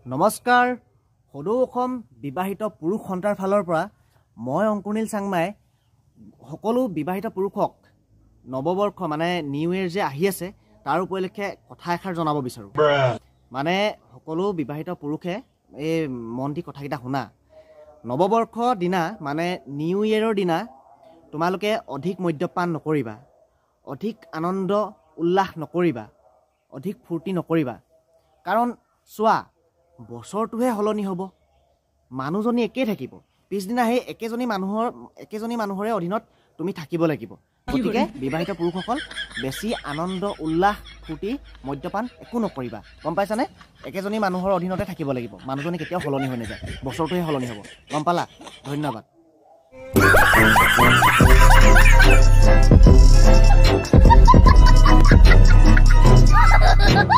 নমস্কাৰ সদৌ অসম বিবাহিত পুৰুষ সন্তাৰ ফালৰ পৰা মই অংকুৰনীল চাংমাই সকলো বিবাহিত পুৰুষক নৱবৰ্ষ মানে নিউ ইয়েৰ যে আহি আছে তাৰ উপলক্ষে কথা এখাৰ জনাব বিচাৰো মানে সকলো বিবাহিত পুৰুষে এই মনটি কথাকিটা শুনা নৱবৰ্ষ দিনা মানে নিউ ইয়েৰৰ দিনা তোমালোকে অধিক মদ্যপান নকৰিবা অধিক আনন্দ উল্লাস নকৰিবা অধিক ফূৰ্তি নকৰিবা কাৰণ সোৱা বছৰটোহে হলনি হ'ব মানুহজনী একে থাকিব পিছদিনা সেই একেজনী মানুহৰে অধীনত তুমি থাকিব লাগিব গতিকে বিবাহিত পুৰুষসকল বেছি আনন্দ উল্লাস ফূৰ্তি মদ্যপান একো নকৰিবা গম পাইছানে একেজনী মানুহৰ অধীনতে থাকিব লাগিব মানুহজনী কেতিয়াও হলনি হৈ নাযায় বছৰটোহে হলনি হ'ব গম পালা ধন্যবাদ Ha ha ha ha!